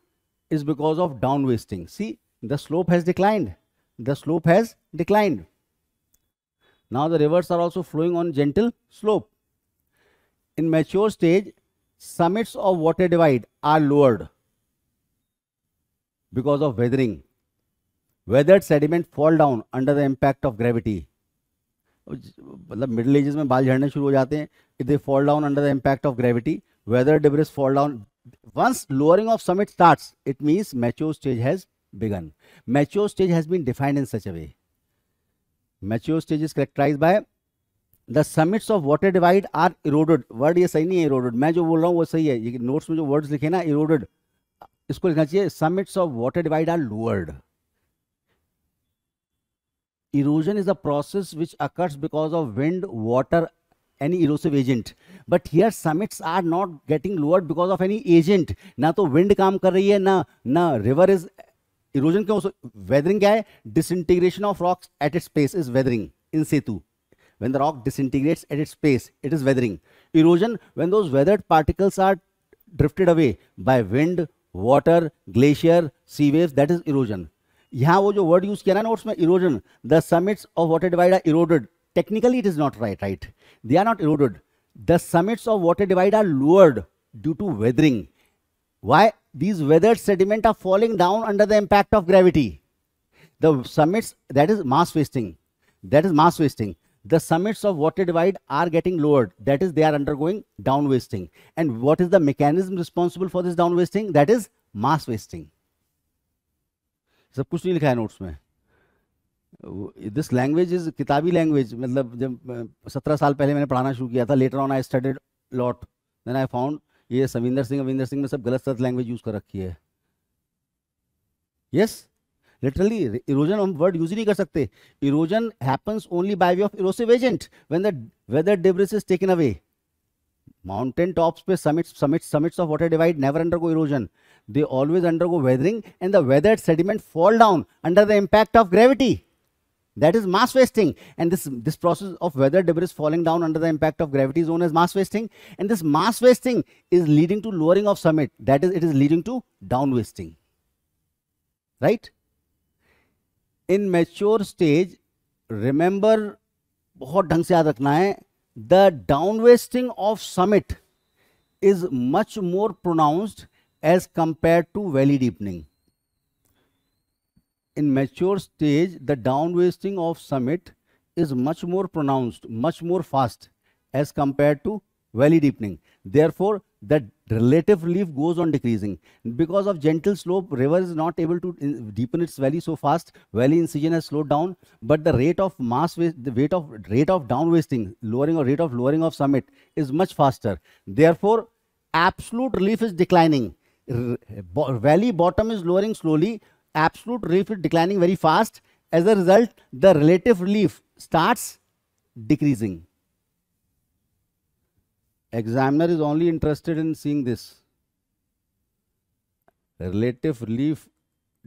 is because of down wasting. See, the slope has declined. The slope has declined. Now the rivers are also flowing on gentle slope. In mature stage, summits of water divide are lowered because of weathering. Weathered sediment fall down under the impact of gravity. मतलब middle ages में बाल झड़ने शुरू हो जाते हैं. If they fall down under the impact of gravity, weathered debris fall down. Once lowering of summit starts, it means mature stage has begun. Mature stage has been defined in such a way. Mature stage is characterized by the summits of water divide are eroded. Word ये सही नहीं है eroded. मैं जो बोल रहा हूँ वो सही है. ये notes में जो words लिखे ना eroded, इसको लिखना चाहिए summits of water divide are lowered. Erosion is a process which occurs because of wind, water, any erosive agent. But here summits are not getting lowered because of any agent. ना तो wind काम कर रही है, ना river is erosion. क्यों? Weathering क्या है? Disintegration of rocks at its base is weathering in situ. When the rock disintegrates at its base, it is weathering. Erosion, when those weathered particles are drifted away by wind, water, glacier, sea waves, that is erosion. यहाँ वो जो word use किया ना notes में erosion, the summits of water divide are eroded. Technically, it is not right. They are not eroded. The summits of water divide are lowered due to weathering. Why? These weathered sediment are falling down under the impact of gravity. The summits, that is mass wasting. The summits of water divide are getting lowered. That is, they are undergoing down wasting. And what is the mechanism responsible for this down wasting? That is mass wasting. सब कुछ नहीं लिखा है notes में. This language is किताबी language. मतलब जब 17 साल पहले मैंने पढ़ाना शुरू किया था, later on I studied lot, then I found ये सविंदर सिंह में सब गलत लैंग्वेज यूज कर रखी है. यस, लिटरली इरोजन हम वर्ड यूज ही नहीं कर सकते. Erosion happens only by way of erosive agent when the weather debris is taken away. Mountain tops पे summits of water divide never undergo erosion. They always undergo weathering, and the weathered sediment fall down under the impact of gravity. That is mass wasting. And this process of weathered debris falling down under the impact of gravity is known as mass wasting. And this mass wasting is leading to lowering of summit. That is, it is leading to down wasting. Right? In mature stage, remember, बहुत ढंग से याद रखना है, the downwasting of summit is much more pronounced as compared to valley deepening. In mature stage, the downwasting of summit is much more pronounced, much more fast as compared to valley deepening. Therefore, the relative relief goes on decreasing. Because of gentle slope, river is not able to deepen its valley so fast. Valley incision has slowed down, but the rate of rate of downwasting, rate of lowering of summit is much faster. Therefore, absolute relief is declining. Valley bottom is lowering slowly. Absolute relief is declining very fast. As a result, the relative relief starts decreasing. Examiner is only interested in seeing this. Relative relief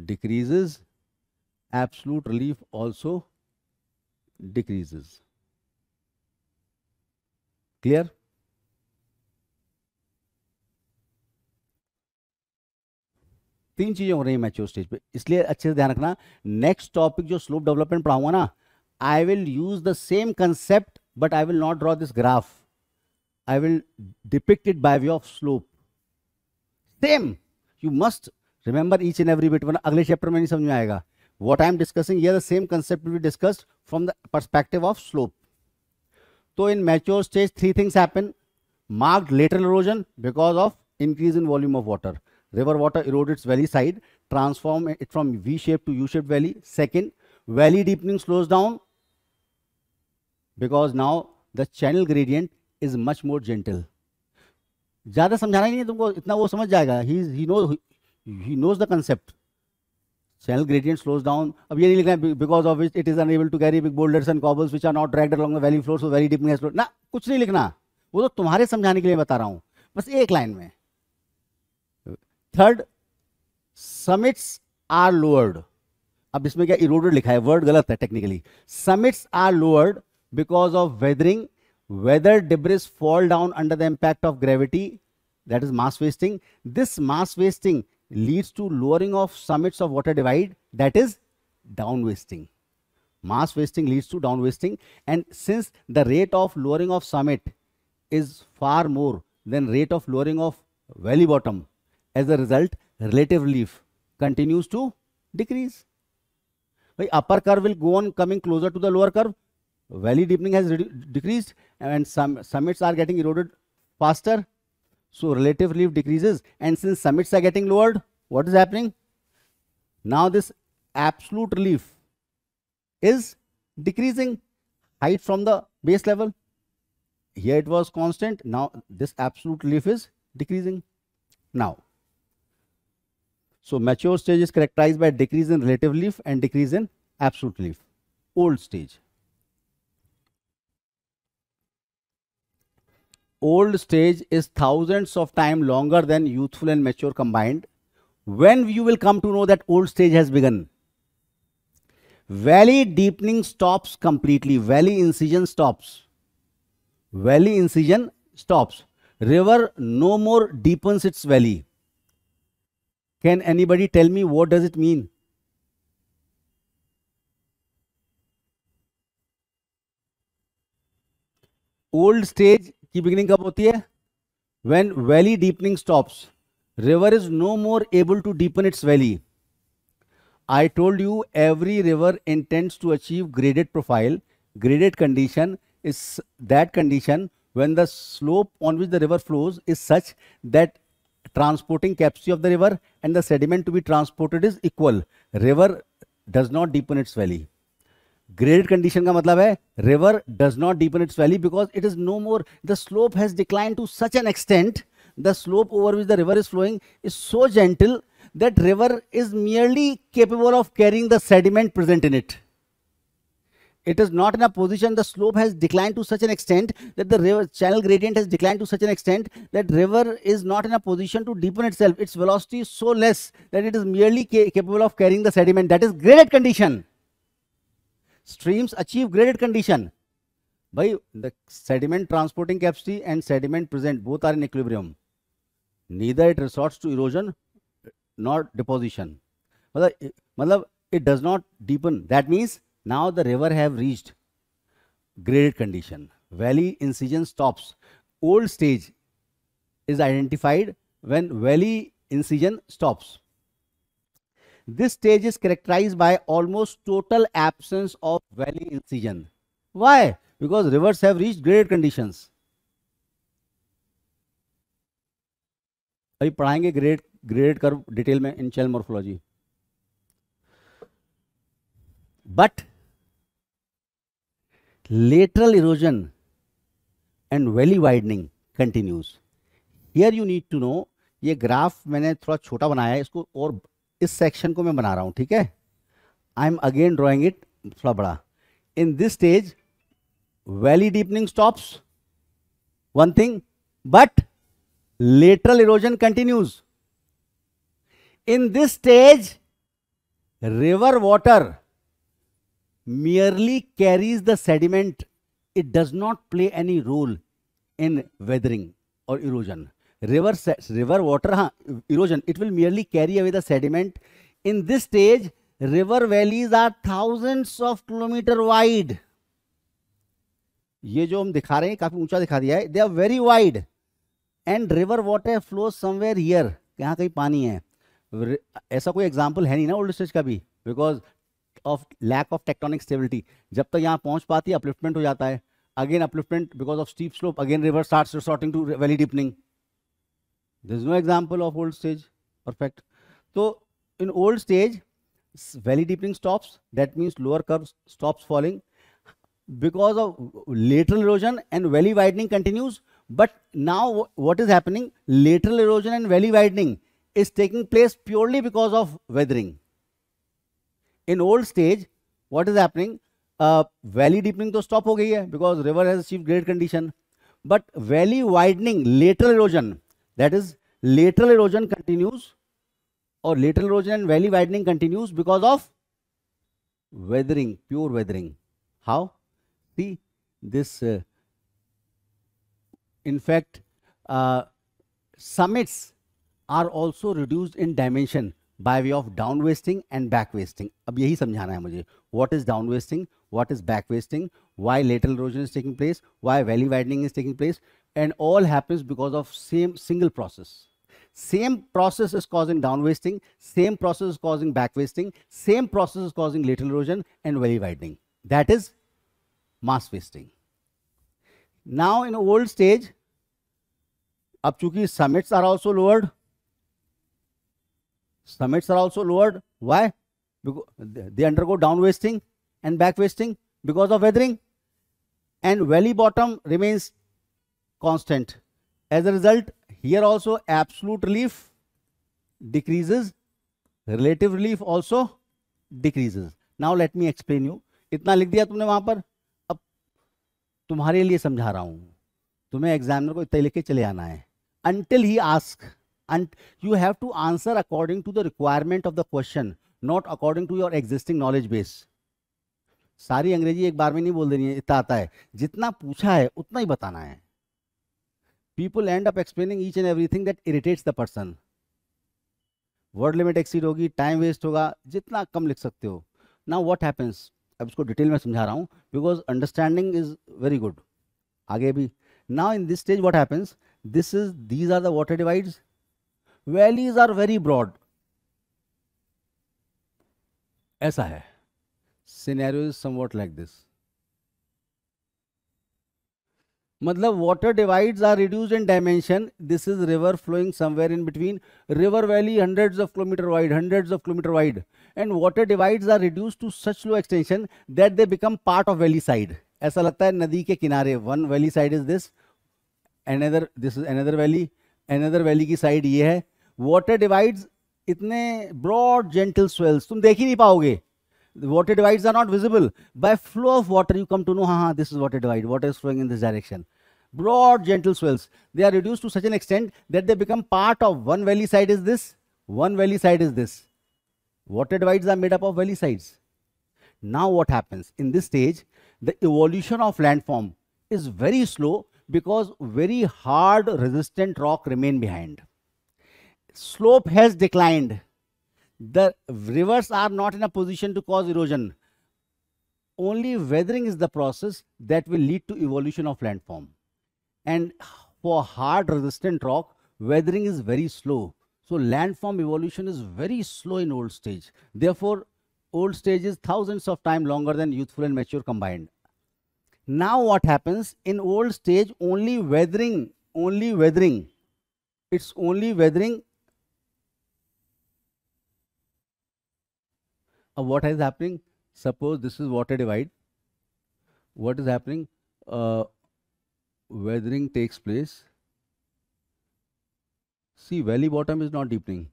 decreases, absolute relief also decreases. Clear? तीन चीजें हो रही हैं mature stage पे, इसलिए अच्छे से ध्यान रखना. नेक्स्ट टॉपिक जो स्लोप डेवलपमेंट पढ़ाऊंगा ना, I will use the same concept, but I will not draw this graph. I will depict it by way of slope. Same. You must remember each and every bit. वरना अगले chapter में नहीं समझ में आएगा. What I am discussing here, the same concept will be discussed from the perspective of slope. So in mature stage, three things happen. Marked lateral erosion because of increase in volume of water. River water erodes its valley side, transform it from V-shaped to U-shaped valley. Second, valley deepening slows down because now the channel gradient is much more gentle. ज्यादा समझाना ही नहीं है तुमको, इतना वो समझ जाएगा, he knows the concept. Channel gradient slows down. अब ये नहीं लिखना है because of which it is unable to carry big boulders and cobbles which are not dragged along the valley floor so valley deepening has slowed. ना कुछ नहीं लिखना, वो तो तुम्हारे समझाने के लिए बता रहा हूं, बस एक लाइन में. Third, summits are lowered. अब इसमें क्या eroded लिखा है, वर्ड गलत है technically. Summits are lowered because of weathering. Weather debris fall down under the impact of gravity, that is mass wasting. This mass wasting leads to lowering of summits of water divide, that is down wasting. Mass wasting leads to down wasting, and since the rate of lowering of summit is far more than rate of lowering of valley bottom, as a result relative relief continues to decrease. Upper curve will go on coming closer to the lower curve. Valley deepening has decreased and summits are getting eroded faster. So relative relief decreases, and since summits are getting lowered, what is happening? Now this absolute relief is decreasing, height from the base level. Here it was constant. Now this absolute relief is decreasing. Now, so mature stage is characterized by decrease in relative relief and decrease in absolute relief. Old stage. Old stage is thousands of times longer than youthful and mature combined. When you will come to know that old stage has begun? Valley deepening stops completely. Valley incision stops. Valley incision stops. River no more deepens its valley. Can anybody tell me what does it mean? Old stage की beginning कब होती है? When valley deepening stops. River is no more able to deepen its valley. I told you every river intends to achieve graded profile. Graded condition is that condition when the slope on which the river flows is such that transporting capacity of the river and the sediment to be transported is equal. River does not deepen its valley. Graded condition का मतलब है river does not deepen its valley because it is no more, the slope has declined to such an extent, the slope over which the river is flowing is so gentle that river is merely capable of carrying the sediment present in it. It is not in a position, the slope has declined to such an extent that the river channel gradient has declined to such an extent that river is not in a position to deepen itself. Its velocity is so less that it is merely capable of carrying the sediment. That is graded condition. Streams achieve graded condition. By the sediment transporting capacity and sediment present both are in equilibrium. Neither it resorts to erosion nor deposition. Matlab it does not deepen. That means now the river have reached graded condition. Valley incision stops. Old stage is identified when valley incision stops. This stage is characterized by almost total absence of valley incision. Why? Because rivers have reached graded conditions. अभी पढ़ाएंगे graded curve detail में in channel morphology. But lateral erosion and valley widening continues. Here you need to know, ये graph मैंने थोड़ा छोटा बनाया है, इसको और इस सेक्शन को मैं बना रहा हूं, ठीक है. I am again drawing it थोड़ा बड़ा. In this stage valley deepening stops, one thing, but lateral erosion continues. In this stage, river water merely carries the sediment. It does not play any role in weathering or erosion. River water, erosion, it will merely carry away the sediment. In this stage, river valleys are thousands of kilometers wide. ये जो हम दिखा रहे हैं काफी ऊंचा दिखा दिया है. They are very wide and river water flows somewhere here. यहाँ कहीं पानी है. ऐसा कोई एग्जाम्पल है नहीं ना ओल्ड स्टेज का भी, because of lack of tectonic stability. जब तक यहाँ पहुंच पाती है अपलिफ्टमेंट हो जाता है. Again upliftment because of steep slope, again river starts resorting to valley deepening. There is no example of old stage. Perfect. So in old stage, valley deepening stops. That means lower curve stops falling. Because of lateral erosion and valley widening continues, But now what is happening? Lateral erosion and valley widening is taking place purely because of weathering. In old stage, what is happening? Valley deepening to stop हो गई है because river has achieved great condition. But valley widening, lateral erosion, that is lateral erosion continues, or lateral erosion and valley widening continues because of weathering, pure weathering. How? See this. In fact, summits are also reduced in dimension by way of down wasting and back wasting. अब यही समझाना है मुझे. What is down wasting? What is back wasting? Why lateral erosion is taking place? Why valley widening is taking place? And all happens because of same single process. Same process is causing down wasting. Same process is causing back wasting. Same process is causing lateral erosion and valley widening. That is mass wasting. Now in old stage, अब चूंकि summits are also lowered. Summits are also lowered. Why? Because they undergo down wasting and back wasting because of weathering, and valley bottom remains constant. As a result, here also absolute relief decreases, relative relief also decreases. Now let me explain you. इतना लिख दिया तुमने वहां पर, अब तुम्हारे लिए समझा रहा हूं. तुम्हें एग्जामिनर को इतना लिख के चले आना है. Until he asks, and you have to answer according to the requirement of the question, not according to your existing knowledge base. सारी अंग्रेजी एक बार में नहीं बोल देनी है, इतना आता है. जितना पूछा है उतना ही बताना है. People end up explaining each and everything that irritates the person. Word limit exceed होगी, time waste होगा, जितना कम लिख सकते हो. Now what happens? अब इसको डिटेल में समझा रहा हूँ because understanding is very good. आगे भी. Now in this stage what happens? These are the water divides. Valleys are very broad. ऐसा है. Scenario is somewhat like this. मतलब water divides are reduced in dimension. This is river flowing somewhere in between. River valley hundreds of kilometer wide, and water divides are reduced to such low extension that they become part of valley side. ऐसा लगता है नदी के किनारे. One valley side is this, this is another valley की side ये है. Water divides इतने broad gentle swells तुम देख ही नहीं पाओगे. The water divides are not visible. By flow of water you come to know, this is water divide. Water is flowing in this direction. Broad gentle swells. They are reduced to such an extent that they become part of one valley side is this, one valley side is this. Water divides are made up of valley sides. Now what happens? In this stage, the evolution of landform is very slow because very hard resistant rock remain behind. Slope has declined. The rivers are not in a position to cause erosion. Only weathering is the process that will lead to evolution of landform. And for hard resistant rock, weathering is very slow. So landform evolution is very slow in old stage. Therefore, old stage is thousands of times longer than youthful and mature combined. Now what happens? In old stage, only weathering. It's only weathering. What is happening? Suppose this is water divide. What is happening? Weathering takes place. See, valley bottom is not deepening.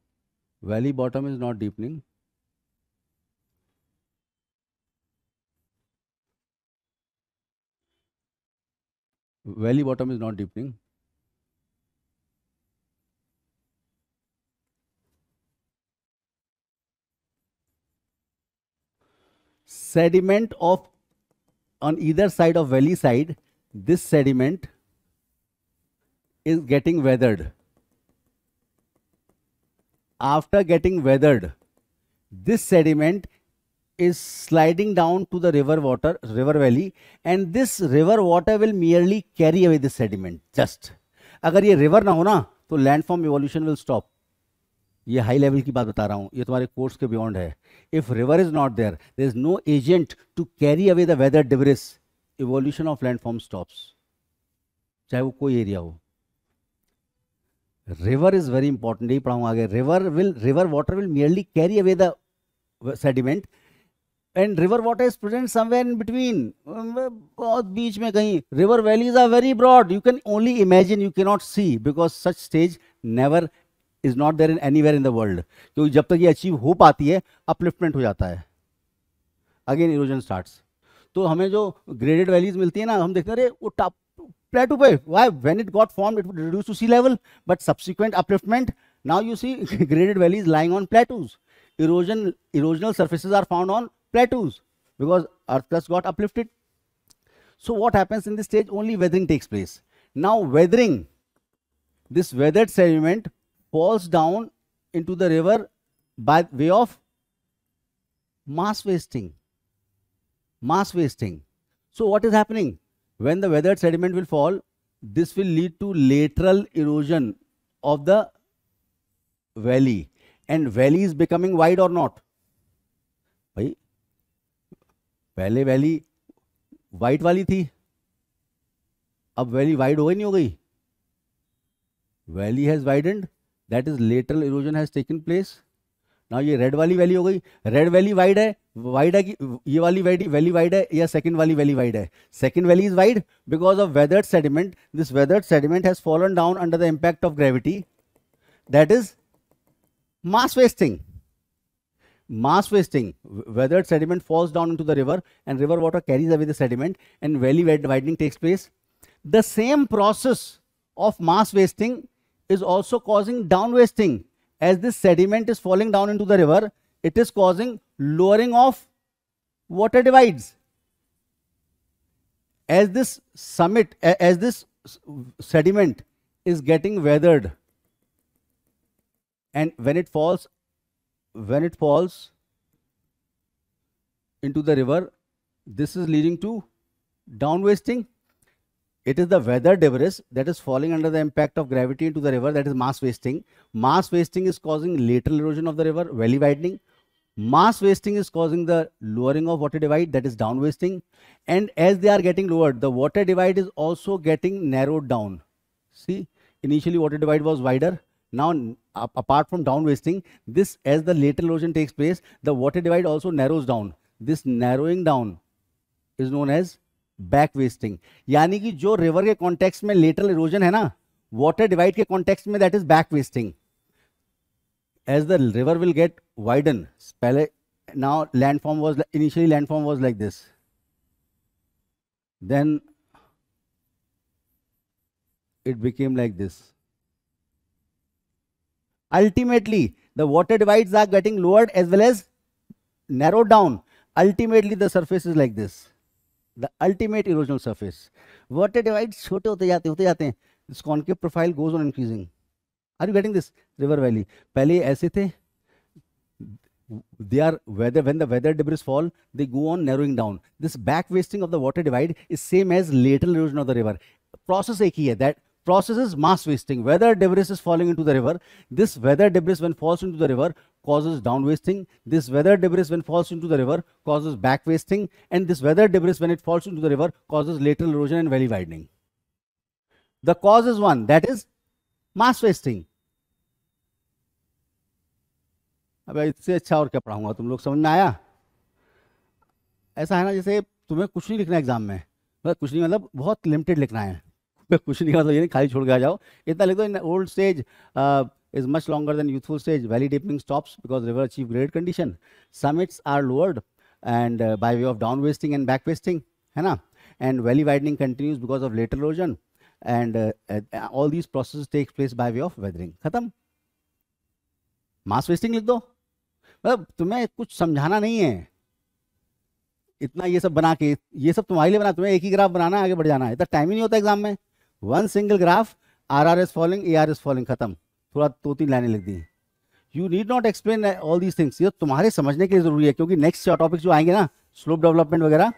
Valley bottom is not deepening. Valley bottom is not deepening. Sediment of on either side of valley side, this sediment is getting weathered. After getting weathered, this sediment is sliding down to the river valley, and this river water will merely carry away this sediment. Just अगर ये river ना हो ना तो landform evolution will stop. ये high level की बात बता रहा हूँ, ये तुम्हारे कोर्स के बियॉन्ड है. If river is not there, there is no agent to carry away the weather debris, evolution of landform stops, चाहे वो कोई एरिया हो. रिवर इज वेरी इंपॉर्टेंट, यही पढ़ाऊंगा आगे. River water will merely carry away the sediment and river water is present somewhere in between, बहुत बीच में कहीं. River valleys are very broad, you can only imagine, you can not see, because such stage never is not there in anywhere in the world. क्योंकि जब तक ये achieve हो पाती है, अपलिफ्टमेंट हो जाता है, अगेन इरोजन स्टार्ट्स. तो हमें जो ग्रेडेड वैलीज मिलती है ना, हम देखते हैं अरे वो टॉप प्लेटू पे, why when it got formed it reduce to sea level, but subsequent upliftment, now you see graded valleys lying on plateaus. Erosional surfaces are found on plateaus because earth crust got uplifted. So what happens in this stage? Only weathering takes place. Now weathering, this weathered sediment falls down into the river by way of mass wasting. Mass wasting. So what is happening? When the weathered sediment will fall, this will lead to lateral erosion of the valley. And valley is becoming wide or not? भाई पहले valley white वाली थी, अब valley wide हो गई नहीं हो गई? Valley has widened, that is lateral erosion has taken place. Now ये रेड वाली वैली हो गई. रेड वैली वाइड है कि ये वाली वैली वाइड है या सेकंड वाली वैली वाइड है? Second valley is wide because of weathered sediment. This weathered sediment has fallen down under the impact of gravity, that is mass wasting. Mass wasting. Weathered sediment falls down into the river and river water carries away the sediment and valley widening takes place. The same process of mass wasting is also causing down wasting. As this sediment is falling down into the river, it is causing lowering of water divides. As this sediment is getting weathered, and when it falls into the river, this is leading to down wasting. It is the weather debris that is falling under the impact of gravity into the river, that is mass wasting. Mass wasting is causing lateral erosion of the river, valley widening. Mass wasting is causing the lowering of water divide, that is down wasting. And as they are getting lowered, the water divide is also getting narrowed down. See, initially water divide was wider. Now, apart from down wasting, this, as the lateral erosion takes place, the water divide also narrows down. This narrowing down is known as back wasting. यानी कि जो river के context में lateral erosion है ना, water divide के context में that is back wasting. As the river will get widen, पहले now initially landform was like this. Then it became like this. Ultimately, the water divides are getting lowered as well as narrowed down. Ultimately, the surface is like this. The ultimate erosional surface. Water divides छोटे होते जाते हैं. This concave profile goes on increasing. Are you getting this? River valley. पहले ऐसे थे. When the weather debris fall, they go on narrowing down. This back wasting of the water divide is same as lateral erosion of the river. Process एक ही है. That process is mass wasting. Weather debris is falling into the river. This weather debris when falls into the river causes down wasting. This weather debris when falls into the river causes back wasting. And this weather debris when it falls into the river causes lateral erosion and valley widening. The cause is one, that is mass wasting. अब इससे अच्छा और क्या पढ़ाऊंगा, तुम लोग समझ में आया? ऐसा है ना जैसे तुम्हें कुछ नहीं लिखना एग्जाम में, मतलब कुछ नहीं मतलब बहुत लिमिटेड लिखना है. कुछ नहीं मतलब ये नहीं खाली छोड़ के आ जाओ, इतना लिख दो. In old stage is much longer than youthful stage. Valley deepening stops because river achieve graded condition. Summits are lowered and by way of down wasting and back wasting, है ना? And valley widening continues because of lateral erosion. And all these processes take place by way of weathering. खत्म. Mass wasting लिख दो. मतलब तुम्हें कुछ समझाना नहीं है, इतना ये सब बना के, ये सब तुम्हारे लिए बना, तुम्हें एक ही ग्राफ बनाना है, आगे बढ़ जाना है. इतना टाइम ही नहीं होता एग्जाम में. One single graph, R is falling, A is falling, खत्म. थोड़ा 2-3 लाइनें लिख दी. You need not explain all these things. ये तुम्हारे समझने के लिए जरूरी है, क्योंकि नेक्स्ट टॉपिक जो आएंगे ना, स्लोप डेवलपमेंट वगैरह,